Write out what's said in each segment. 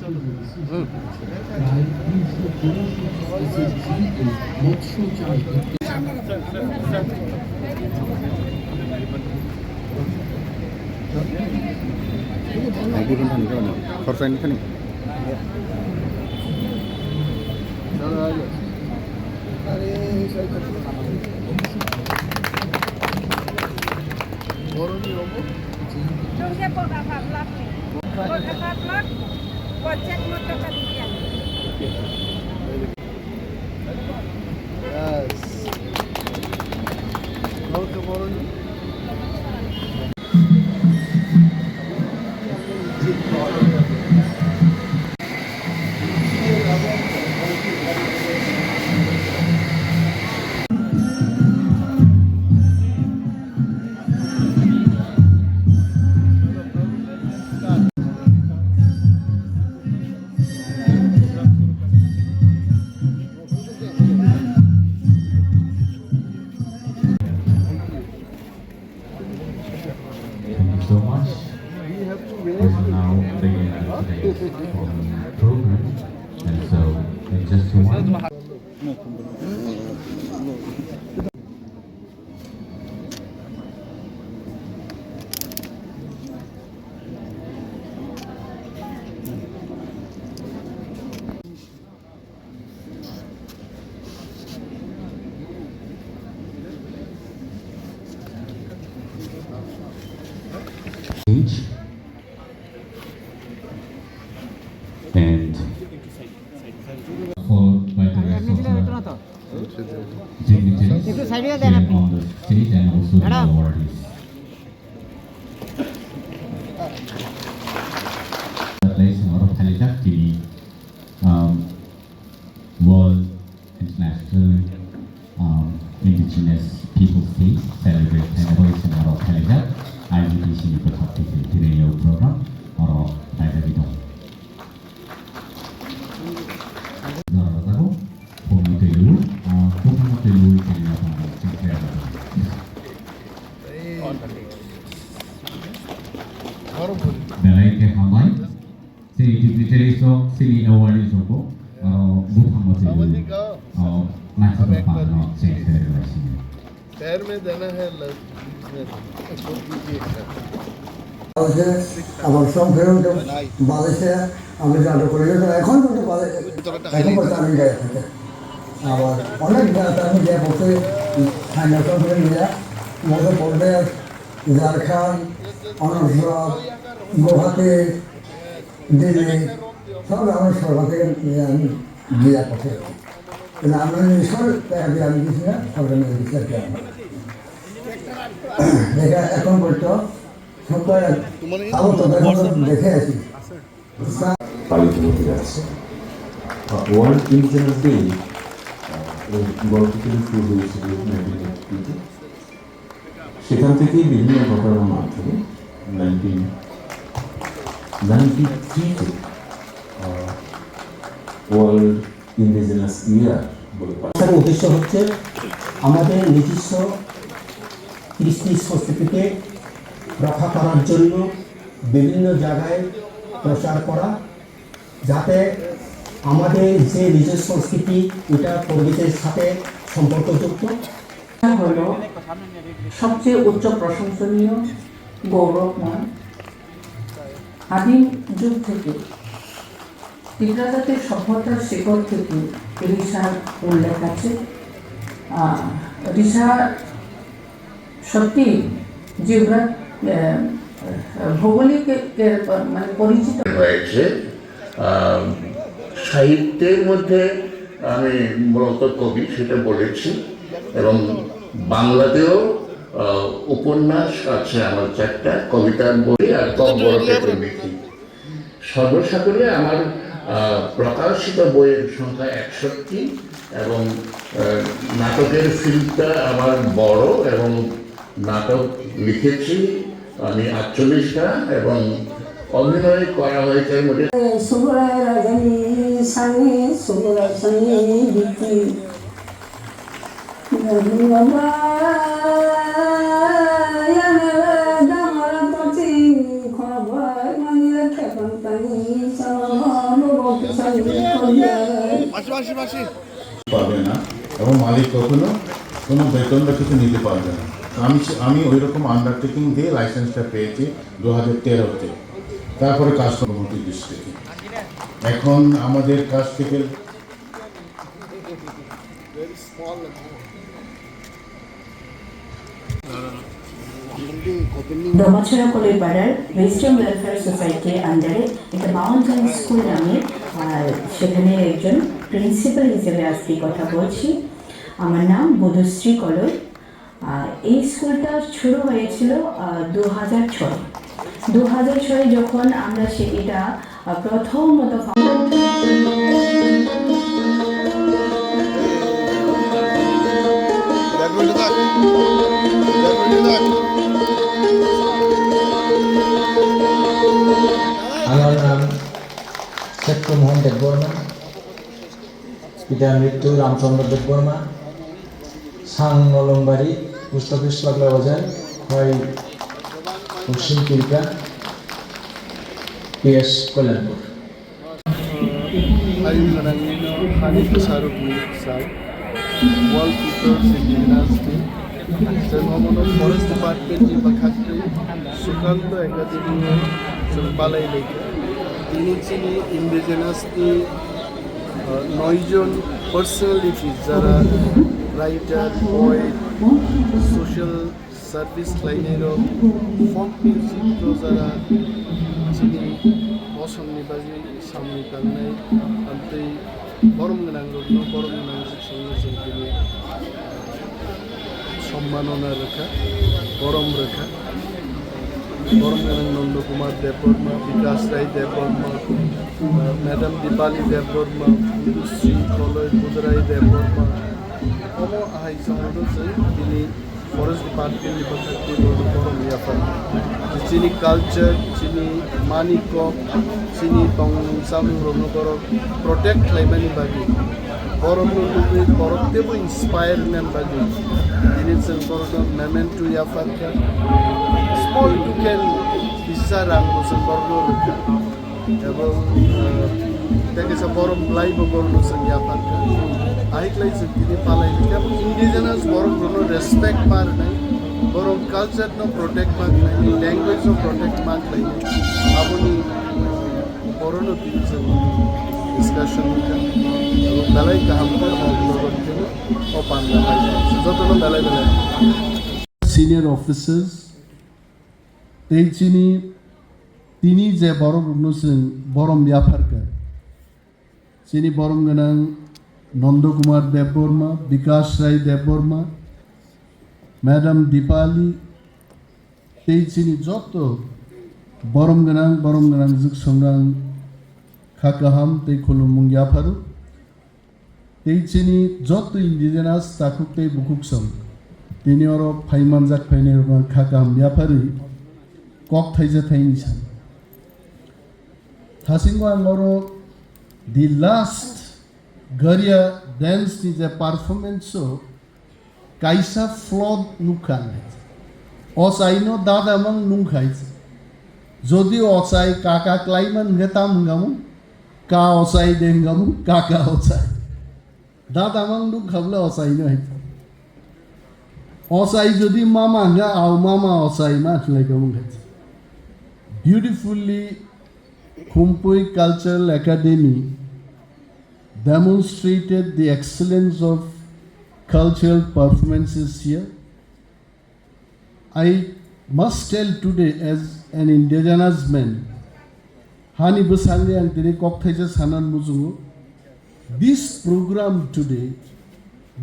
প্রায় 384 মৎস্য চাষ ধরতে Gurun thani ka na khorsa ni thani Jungke poka paplak nih. Poka paplak, kocek motor kalian. Yes. Kau ke Borneo? So much. We will now begin today's program, and so in just one. Each and followed by the rest of the dignitaries here on the stage and also the awardees. Place Moro Khalidak TV, World International Indigenous Peoples Day celebrate anniversary Moro Khalidak. IGTC berhati di radio program Moro Khalidak itu. Tahu, komite dulu, komite dulu jadi apa? Dalai ke hamai, si dignitaries of sini awardees itu, bukan komite dulu, macam apa? Change dari sini. पैर में देना है আবার সব ফেরত বাদেশে আমি নাটক করে এখন পর্যন্ত আমি গায়ে থাকে আবার অনেক আমি যে বসে নাটক করে নিয়ে মধ্যপ্রদেশ ঝাড়খণ্ড অন্ধ্রপ্রদেশ গুয়াহাটি দিল্লি সব আমার সরকার থেকে আমি দিয়ে পথে কিন্তু আমরা নিশ্চয় আমি দিচ্ছি না সরকার নিয়ে দিচ্ছি দেখা এখন পর্যন্ত দেখে আছি পালিত হতে যাচ্ছে ওয়ার্ল্ড ইন্ডিজিনাস ডে গল্পটি শুরু হয়েছিল 1980-তে সেখান থেকেই বিভিন্ন ঘটনার মাধ্যমে 1993-তে ওয়ার্ল্ড ইন্ডিজিনাস ইয়ার বলে উদ্দেশ্য হচ্ছে আমাদের নিজস্ব কৃষ্টি সংস্কৃতিকে রক্ষা করার জন্য বিভিন্ন জায়গায় প্রচার করা যাতে আমাদের যে নিজস্ব সংস্কৃতি এটা পরিবেশের সাথে সম্পর্কযুক্ত হলো সবচেয়ে উচ্চ প্রশংসনীয় গৌরবময় আদিম যুগ থেকে ত্রিপুরা জাতির সভ্যতার শিকড় থেকে ঋষার উল্লেখ আছে ঋষা সত্যি জিওগ্রাফ ভৌগোলিক মানে পরিচিত হয়েছে সাহিত্যের মধ্যে আমি মূলত কবি সেটা বলেছি এবং বাংলাতেও উপন্যাস আছে আমার 4টা কবিতার বই আর কম বড় লিখি সর্বসাকুল্যে আমার প্রকাশিত বইয়ের সংখ্যা 61 এবং নাটকের ফিল্ডটা আমার বড় এবং নাটক লিখেছি আমি 48টা এবং অভিনয় করা হয়েছে মধ্যে সুবরায় রাজনী সানি সুবরায় সানি বিতি বাবা দামারা পচি খবর মানি রাখে পানি পাবে না এবং মালিক কখনো কোনো বেতন বা কিছু নিতে পারবে না। আমি ওই রকম আন্ডারটেকিং দিয়ে লাইসেন্সটা পেয়েছি 2013-তে, তারপরে কাস্টমার ডিস্ট্রিক্টে। এখন আমাদের কাছ থেকে দমাছড়া কলিপাড়ার ওয়েস্টার্ন ওয়েলফেয়ার সোসাইটির আন্ডারে একটা মাউন্টেন স্কুল নামে, সেখানে একজন প্রিন্সিপাল হিসেবে আজকে কথা বলছি। আমার নাম বধুশ্রী কলই। এই স্কুলটা শুরু হয়েছিল 2006 যখন আমরা এটা প্রথমত আমার নাম শেখর মোহন দেববর্মা, পিতার মৃত্যু রামচন্দ্র দেববর্মা, সাং নলংবাড়ি, পোস্ট অফিস লাগলা বাজার, হয় পশ্চিম তিলকা, PS Kalyanpur. Ayun Marangino, Hanif Saruk Sal, World People's University, Sermono Forest Department di Bakakri, Sukanto Academy, Palai Lake. Ini sini indigenous di নয়জন পার্সোনালিটিজ যারা রাইটার, পোয়েট, সোশ্যাল সার্ভিস লাইনেরও ফোক মিউজিক যারা যিনি অসমনিবাজি সামনে কালনাই আন্তই বরম গোনাং রত্ন বরম গোনাং সংযোজন তিনি সম্মাননা রেখা বরম রেখা বরম গোনাং নন্দ কুমার দেববর্মা, বিকাশ রায় দেববর্মা, ম্যাডাম দীপালি দেববর্মা, শ্রী কলয় বুদরাই দেববর্মা কোনো আহাই সংগঠন তিনি ফরেস্ট ডিপার্টমেন্ট নিবন্ধন বরম ইয়াফা চিনি কালচার চিনি মানিক চিনি টংসাম রনগর প্রটেক্ট লাইমানি বাকি বরম রনগর বরতেবো ইন্সপায়ার নেম বাকি তিনি সংগঠন মেমেন্টো ইয়াফাকা small token bisa ranggo sengkorno reka এবং দেখে সব বরম লাইভ বরণ সংজ্ঞাপান আইক লাই তিনি পালাই লিখা ইন্ডিজিনাস বরম কোনো রেসপেক্ট মার নাই বরং কালচার নো প্রোটেক্ট মার নাই ল্যাঙ্গুয়েজ নো প্রোটেক্ট মার নাই আপনি বরণ দিয়েছেন ডিসকাশন এবং বেলাই কাহামকে অবলম্বন করে ও পান্ডা পাই যতন বেলাই বেলাই সিনিয়র অফিসার্স তিনি যে বরম রুনুসেন বরম ব্যাপারকার তিনি বরম গোনাং নন্দকুমার দেববর্মা, বিকাশ রায় দেববর্মা, ম্যাডাম দীপালি তিনি যত বরম গোনাং যুগ সংগ্রাম খাকাহাম তৈ খুলুমুং ইয়াফারু তিনি যত ইন্ডিজেনাস তাকুক তৈ বুকুক সং তিনি অর ফাইমানজাক ফাইনের খাকাহাম ইয়াফারু কক থাইজে থাইনি सान थासिंगो आंगरो the last Garia dance is a performance so kaisa flawed nukan osaino dada mang nungkhais jodi osai kaka klaiman getam gamu ka osai dengamu kaka osai dada mang nuk khabla osai no osai jodi mama nga au mama osai ma thlai gamu beautifully Khumpui Cultural Academy demonstrated the excellence of cultural performances here. I must tell today as an indigenous man, Hani Busangi and Tiri Kokteja Sanan Muzungu, this program today,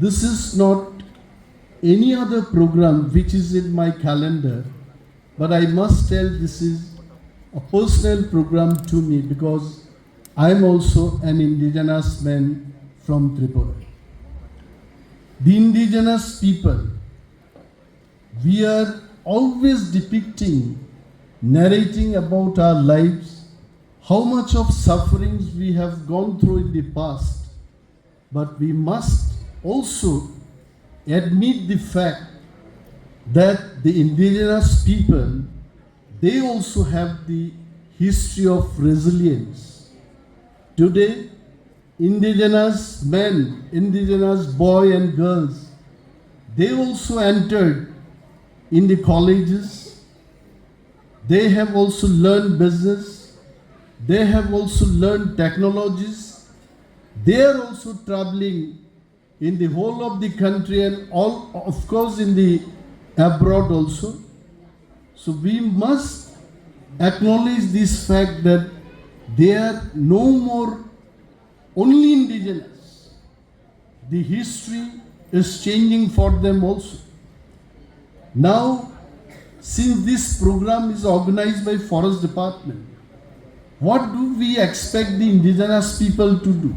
this is not any other program which is in my calendar, but I must tell this is a personal program to me because I am also an indigenous man from Tripura. The indigenous people, we are always depicting, narrating about our lives, how much of sufferings we have gone through in the past, but we must also admit the fact that the indigenous people, they also have the history of resilience Today, indigenous men, indigenous boys and girls, they also entered in the colleges. They have also learned business. They have also learned technologies. They are also traveling in the whole of the country and all, of course, in the abroad also. So we must acknowledge this fact that they are no more only indigenous. The history is changing for them also. Now, since this program is organized by Forest Department, what do we expect the indigenous people to do?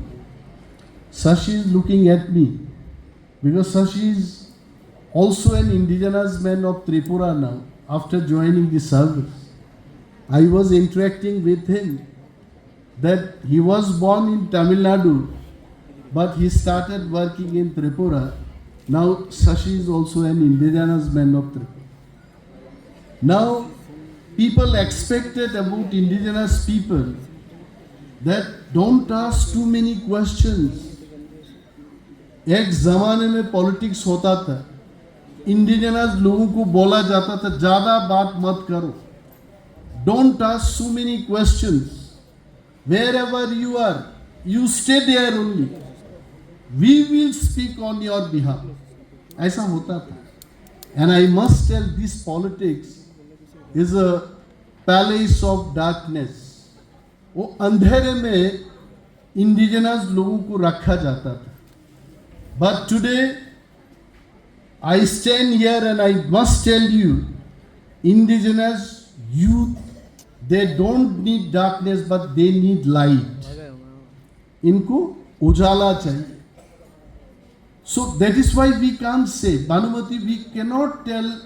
Shashi is looking at me because Shashi is also an indigenous man of Tripura now after joining the service. I was interacting with him that he was born in Tamil Nadu, but he started working in Tripura. Now Shashi is also an indigenous man of Tripura. Now people expected about indigenous people that don't ask too many questions. एक जमाने में politics होता था, indigenous लोगों को बोला जाता था ज्यादा बात मत करो, don't ask so many questions, wherever you are, you stay there only, we will speak on your behalf. ऐसा होता था. And I must tell, this politics is a palace of darkness. वो अंधेरे में इंडिजिनस लोगों को रखा जाता था. But today, I stand here and I must tell you, indigenous youth, they don't need darkness, but they need light. इनको उजाला चाहिए. So that is why we can't say, Bhanumati, we cannot tell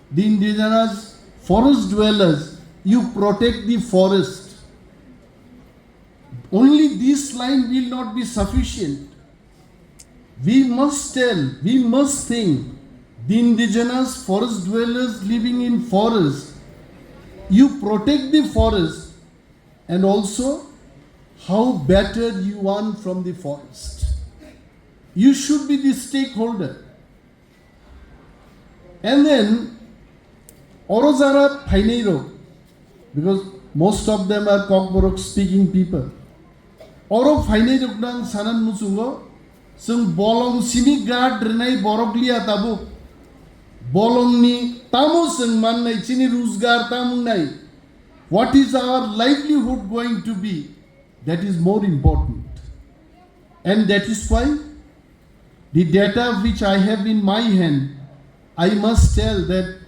the indigenous forest dwellers, you protect the forest. Only this line will not be sufficient. We must tell, we must think, the indigenous forest dwellers living in forest, you protect the forest and also how better you want from the forest. You should be the stakeholder. And then, Orozara Paineiro, because most of them are Kokborok speaking people. Oro Paineiro Nang Sanan Musungo, Sung Bolong Sini Gad Renai Boroglia Tabu, Bolong Ni Tamu Sung Manai Chini Rusgar Tamunai. What is our livelihood going to be? That is more important. And that is why the data which I have in my hand, I must tell that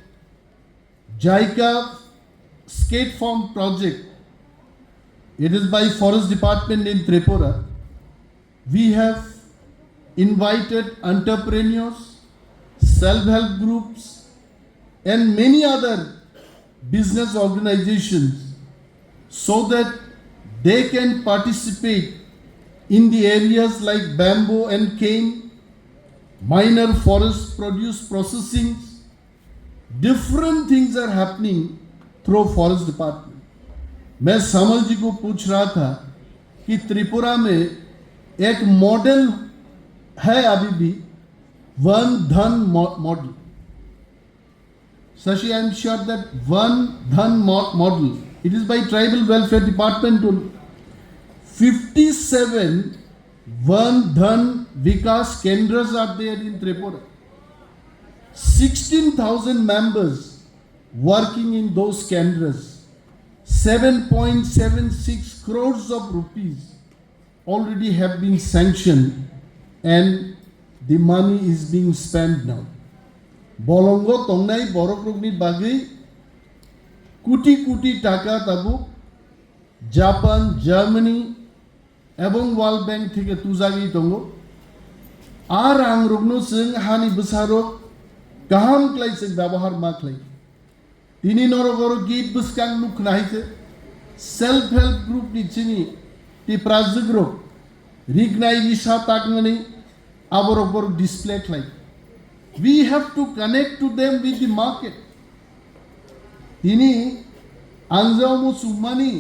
JICA Skate Farm project, it is by Forest Department in Tripura. We have invited entrepreneurs, self-help groups, and many other business organizations so that they can participate in the areas like bamboo and cane, minor forest produce processing. Different things are happening through Forest Department. मैं समल जी को पूछ रहा था कि त्रिपुरा में एक model है अभी भी, वन धन model. Shashi, I am sure that one dhan model, it is by Tribal Welfare Department. 57 one dhan Vikas Kendras are there in Tripura. 16,000 members working in those Kendras. 7.76 crores of rupees already have been sanctioned and the money is being spent now. Bolongo Tongnai Borokrugni Bagi Kuti Kuti Taka Tabu Japan, Germany, Ebong World Bank থেকে তুজাগি দঙ্গো আর আং রুগনো जों हानि बसारो गाहाम क्लाइसे व्यवहार मा क्लाइ तिनी नरगरो गीत बसकां नुख नाहिते self help group नि चिनि ति प्राजुग्रो रिगनाइ रिसा तागनानै आबरबर display क्लाइ. We have to connect to them with the market. Tini anjau mo sumani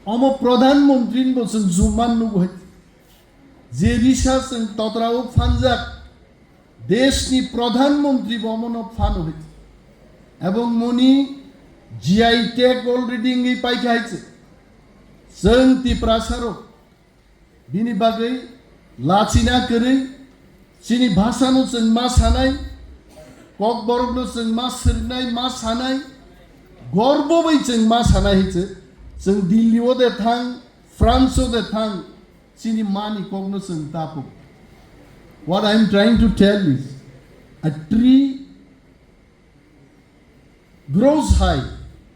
अम प्रधानमंत्री बोसन जुमान नुगोय जे रिसा जों तत्राव फानजाक देशनि प्रधानमंत्री बमन फान होय एवं मनी जीआई टैग अलरेडी इंगै पाइखायचे जों तिप्रासारो बिनि बागै लाचिना करै सिनि भाषानो जों मा सानाय कक बरगनो जों मा सोरनाय मा सानाय गर्वबै जों मा सानाय हिचे जों दिल्लीआव दे थां फ्रान्सआव दे थां सिनि मानि ककनो जों Tapo what I am trying to tell is a tree grows high.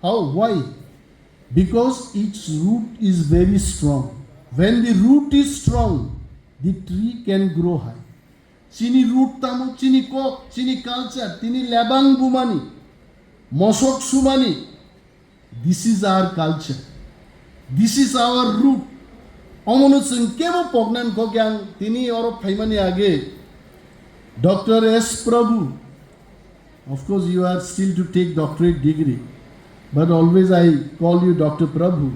How? Why? Because its root is very strong. When the root is strong, the tree can grow high. Chini root tamu, chini kok, chini culture, tini labang bumani, mosok sumani. This is our culture. This is our root. अमनो जों केबो पगनान कोग्यां तिनी और फाइमानि आगे doctor S Prabhu of course you are still to take doctorate degree but always I call you Dr. Prabhu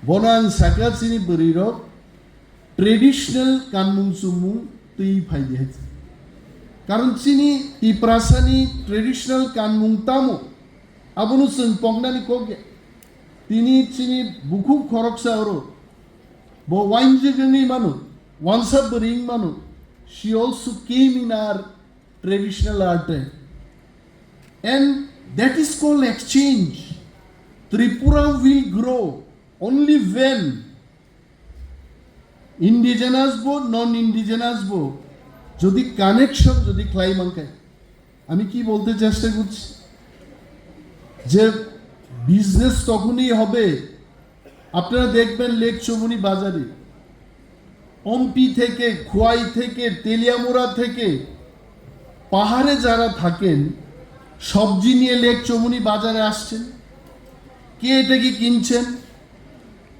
bonang saka sini beriro traditional kanmung sumu tui phaidi hai karon sini I prasani traditional kanmung tamo abunu जों पगनानि कोग्या तिनी sini buku khoroksa oro Bo Wainjigani Manu, once a Bering Manu, she also came in our traditional art. And that is called exchange. Tripura will grow only when indigenous bo, non-indigenous bo, jodi connection, jodi claimankai. আমি কি বলতে চেষ্টা করছি যে business তখনই হবে আপনারা দেখবেন লেক চমুনি বাজারে অম্পি থেকে খোয়াই থেকে তেলিয়ামুড়া থেকে পাহাড়ে যারা থাকেন সবজি নিয়ে লেক চমুনি বাজারে আসছেন কে এটা কি কিনছেন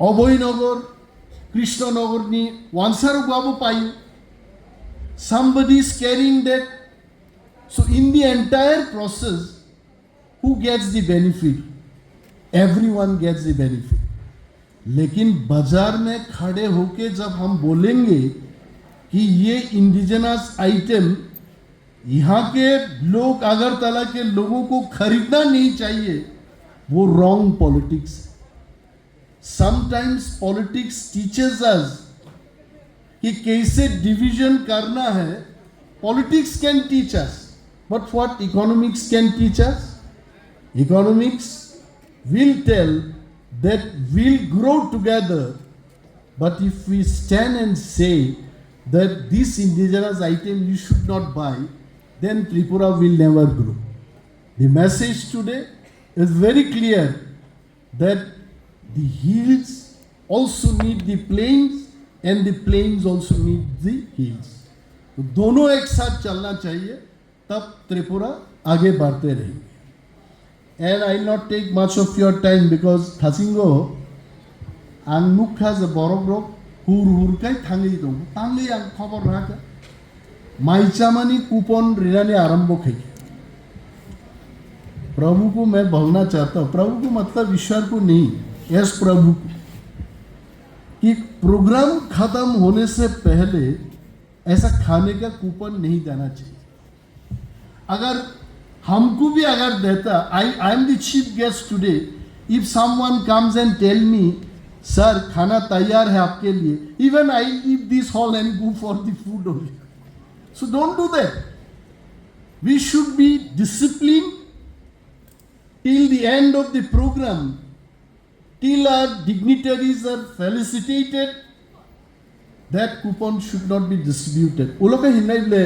অভয়নগর কৃষ্ণনগর নিয়ে ওয়ানসারও বাবু পাই somebody is carrying that so in the entire process who gets the benefit everyone gets the benefit लेकिन बाजार में खड़े होके जब हम बोलेंगे कि ये इंडिजिनस आइटम यहाँ के लोग अगरतला के लोगों को खरीदना नहीं चाहिए वो wrong politics sometimes politics teachers us कि कैसे डिवीजन करना है politics can teach us but what economics can teach us economics will tell that will grow together but if we stand and say that this indigenous item you should not buy then Tripura will never grow. The message today is very clear that the hills also need the plains and the plains also need the hills. तो दोनों एक साथ चलना चाहिए तब त्रिपुरा आगे बढ़ते रहेंगे. And I will not take much of your time because Thasingo ang mukha za borogrok hur kai thangi dong tangi ang khobor raka maichamani coupon rirane आरंभ khai प्रभु को मैं बोलना चाहता हूँ प्रभु को मतलब ईश्वर को नहीं यस प्रभु को कि प्रोग्राम खत्म होने से पहले ऐसा खाने का कूपन नहीं देना चाहिए अगर हमको भी अगर देता I am the chief guest today if someone comes and tell me sir खाना तैयार है आपके लिए even I leave this hall and go for the food only so don't do that we should be discipline till the end of the programme till our dignitaries are felicitated that coupon should not be distributed उलोके हिन्नाइले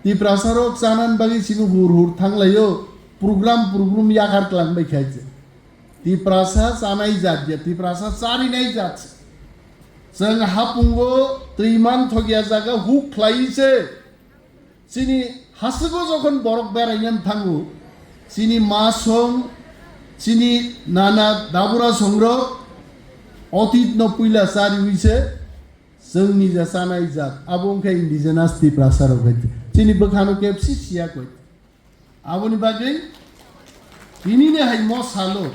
ती प्रासारक सानान बागै सिनु हुर थांलायो programme याकार क्लांबाय खायचे ती प्रासा सानाय जात ती प्रासा सारि नाय जात जों हापुंगो दैमान थगिया जागा हु ख्लायसे सिनि हासगो जखन बरक बेरायनान थांगो सिनि मासं सिनि नाना दाबुरा संग्रह अतीत न पुइला सारि हुइसे जोंनि जा सानाय जात आबोंखाय इंडिजिनास ती प्रासारक होय Sini bekhano kepsi siya koy. Abo ni bagay ini ne hay mos halo.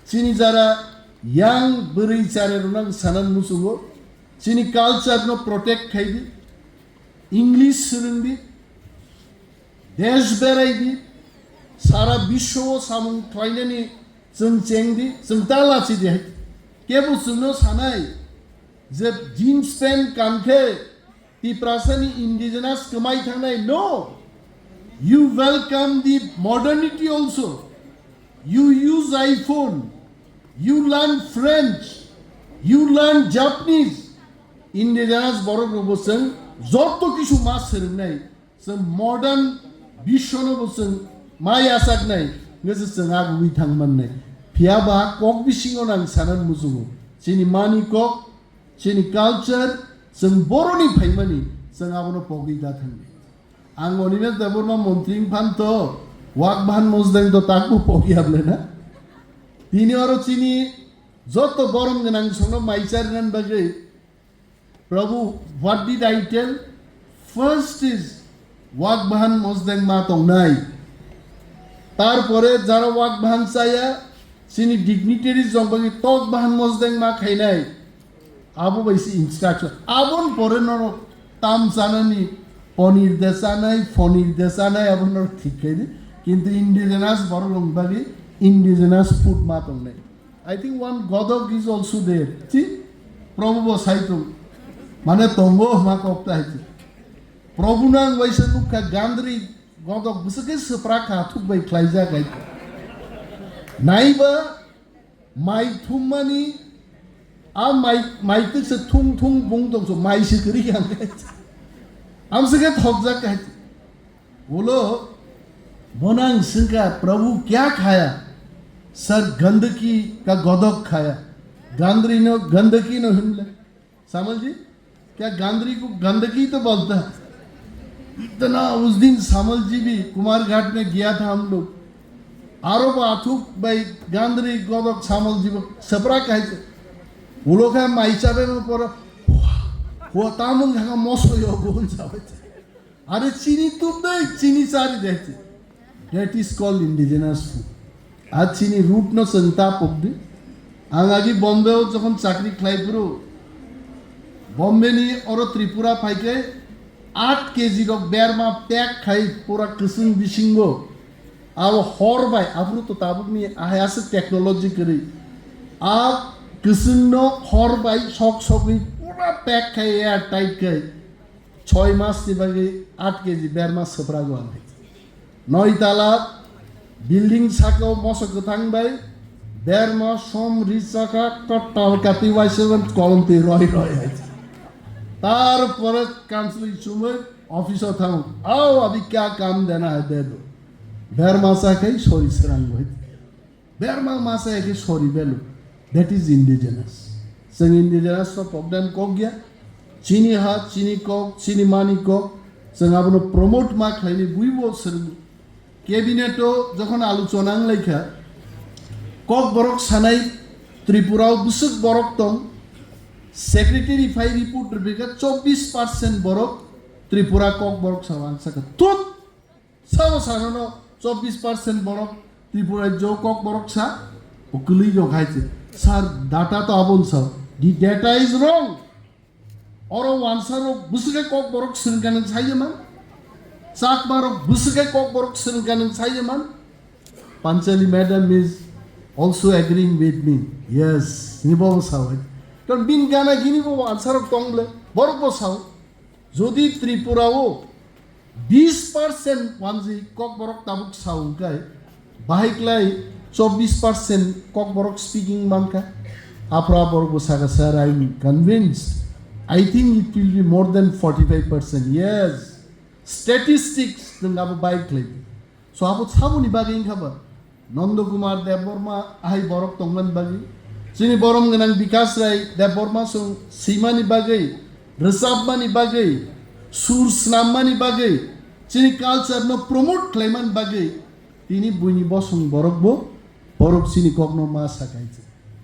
Sini jara yang beri cara runang sanan musugo sini culture no protect khaidi English surindi desh beraidi sara bisho samung thailani जों चेंगदी जों तालाची दे केबो सुनो सानाय जे jeans pant कानखे ती प्रासनी indigenous कमाई थांनाय no you welcome the modernity also you use iPhone you learn French you learn Japanese indigenous borok bosen joto kisu mas serungnai जों modern bishono bosen mai asak nai ngese जों agui thangman nai phiaba kok bisingo nang sanan musugo chini mani kok chini culture जों boroni phaimani जों abono pogi da thangni ang onina deborma montring phanto wakban mozdeng to takbu pogi able na tini aro chini joto borom ganang sono maichar nan bagai prabhu what did I tell first is wakban mozdeng ma tong nai তারপরে যারা walk ভান চাইয়া চিনি ডিগনিটারি জংবাগি টক ভান মজদেং মা খাইনাই Abu bye see instruction আবন পরে নর তাম জানানি পনির দেশা নাই ফনির দেশা নাই আবন ঠিক খাইনি কিন্তু ইন্ডিজেনাস বড় লংবাগি ইন্ডিজেনাস ফুড মা তং নাই আই থিঙ্ক ওয়ান গদক ইজ অলসো দেয়ার জি প্রভু বসাইতো মানে তঙ্গ মা কপ্তা হইছে প্রভু নাং বাইসা নুকা গান্দ্রি Godok besake sepraka thuk bai klaija gai naiba mai thumani a mai tuk se thung bung dong so mai se kri yang gai am se ke thok ja gai बोलो bonang singa प्रभु क्या खाया sir गंदगी का गोदक खाया गांधरी ने गंदगी न हिमले समझी क्या गांधरी को गंदगी तो बोलता है इतना उस दिन सामल जी भी कुमार घाट में गया था हम लोग आरोप आथुक भाई गांधरी गोदक सामल जी सपरा कहे वो लोग है माइचाबे में पर वो तामुंग है मौसो यो गोन जावे अरे चीनी तुम नहीं चीनी सारी देती that is called indigenous food आज चीनी रूट न संता पब्दी आंगागी बॉम्बे हो जखन चाकरी खाई पुरो बॉम्बे नी और त्रिपुरा फाइके 8 केजी रो बेरमा पैक खाई पूरा किस्म बिशिंगो अब हर बाय आपरो तो ताबुक नि आयास टेक्नोलॉजी करी आप किस्म नो हर बाय शॉक शॉकी पूरा पैक खाई एयर टाइट खाई 6 मास नि बागे 8 केजी बेरमा सपरा गो आले 9 ताला बिल्डिंग साको मसो गथां बाय बेरमा सम रिसाका कट्टा कापी वाइसेवन कलम ते रय रय तारपरे काउंसिल सुमे ऑफिस था आओ अभी क्या काम देना है दे दो बेर मासा कई सॉरी सरंग होई बेर मासा है कि sorry below that is indigenous song indigenous to program को गया चीनी हाथ चीनी को चीनी मानी को संग आपनो प्रमोट मा खाइले बुइबो सरंग कैबिनेटो যখন আলোচনা লেখা কক বরক সানাই ত্রিপুরাও বুসুক বরক তং सेक्रेटरी फाइल रिपोर्ट बेगा 24% बरक त्रिपुरा कक बरक सावांग सका तुत सब सानो 24% बरक त्रिपुरा जो कक बरक सा उकली जो खाइছে सर डाटा तो आबन सा दी डाटा इज रॉन्ग और आंसर बुसके कक बरक सिनगान छाइमान सात बार बुसके कक बरक सिनगान छाइमान Panchali madam is also agreeing with me yes निबो सावै কারণ বিন গানা গিনি বো আনসারক টংলে বড় বসাও যদি ত্রিপুরাও 20% ওয়ানজি কক বরক তাবুক সাউকাই বাহিকলাই 24% কক বরক স্পিকিং মানকা আপরা বড় বসাগা sir I am convinced I think it will be more than 45% yes statistics দঙ্গাবো বাইকলাই সো আপো সাবুনি বাগে ইনখাবা নন্দকুমার দেববর্মা আই বরক টংলান বাগে Sini borom genang bikas rai da borma sung simani bagai resabmani bagai sur snamani bagai sini culture no promote klaiman bagai tini buni bosung borok sini kogno ma sakaiche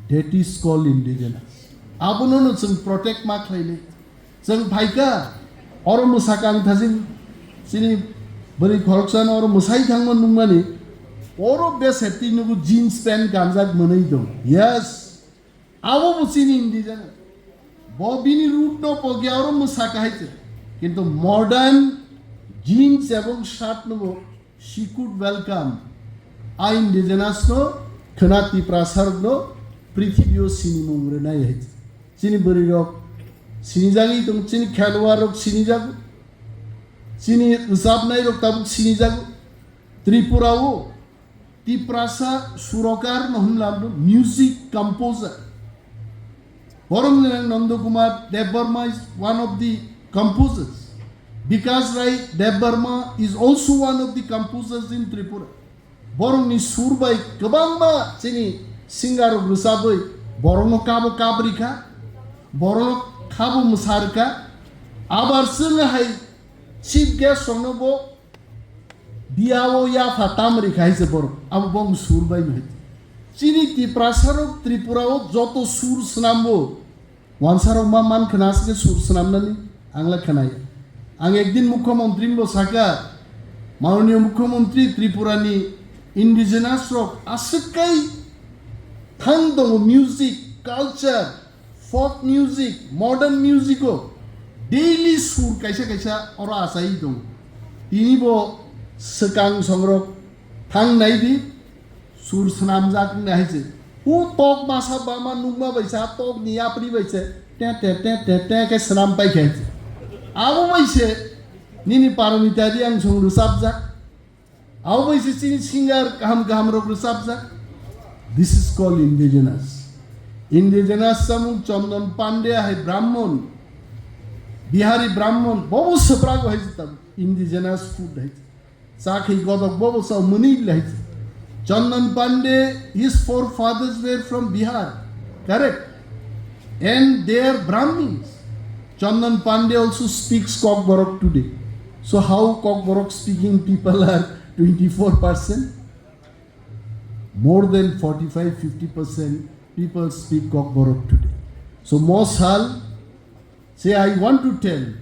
that is called indigenous abono no sung protect ma klaile sung bhaika oro musakang thajin sini bari khoroksan oro musai thangman nungmani oro be safety nugu jeans pant ganjak manai do yes abo busini indigenous bobini root no pogiaro musaka haite kintu modern jeans ebong shirt no she could welcome a indigenous no khanati prasar no prithibio sini mumre nai haite sini bari rok sini jagi tum sini khelwar rok sini jagu sini usab nai rok tabuk sini jagu Tripura wo Tiprasa Surokar no humlamdo music composer Borong Nandakumar Debbarma is one of the composers. Vikas Rai Debbarma is also one of the composers in Tripura. Borong ni Surbai Kabamba Chini Singar Rusaboi Borong no Kabo Kabrika Borong Kabo Musarka Abar Singhai Chief Guest Sonobo Diawo ya Fatam Rikaise Borong Abu Bong Surbai Mahit Chini Tiprasarok Tripurao Joto Sur Snambo Wansarok Maman Kanaske Sur Snamnani Angla Kanaya Ang ekdin Mukhyamantri bo saka Manoniya Mukhyamantri Tripurani indigenous rock asakai thangdong music culture folk music modern music o daily sur kaisa ora asai dong tini bo sekang songrok thang naidi sur snam jak naise hu tok masa bama nungma baisa tok niya pri baise te ke snam pai khaise abo baise nini paramitari ang songru sabjak abo baise chini singer kaham rok sabjak. This is called indigenous. Indigenous samung Chandan Pandya hai Brahman, Bihari Brahman, bobo saprago hai tab indigenous food hai. Sakhi godok bobo sa munib hai. Chandan Pandya, his forefathers were from Bihar, correct? And they are Brahmins. Chandan Pandya also speaks Kokborok today. So how Kokborok speaking people are 24%? More than 45-50% people speak Kokborok today. So Mosal say, I want to tell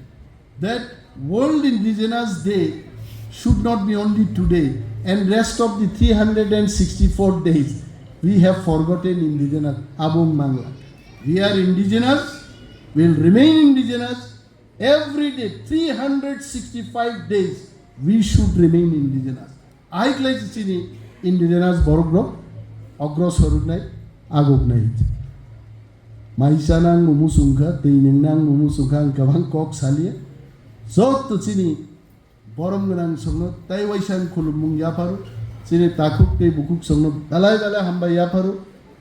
that World Indigenous Day should not be only today and rest of the 364 days we have forgotten indigenous Abong Mangla. We are indigenous, will remain indigenous every day, 365 days we should remain indigenous. I like to see indigenous borogro ogros horunai agognai maisanang mumusungka teinenang mumusungka kabang kok salia zot to chini boromnang songno taiwaisan khulumung yaparu chini takuk te bukuk songno dalai hamba yaparu.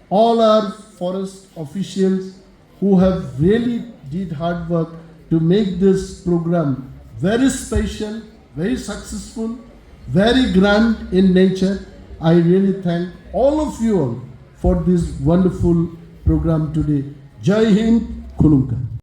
All our forest officials who have really did hard work to make this program very special, very successful, very grand in nature. I really thank all of you all for this wonderful program today. Jai Hind, Kulumka.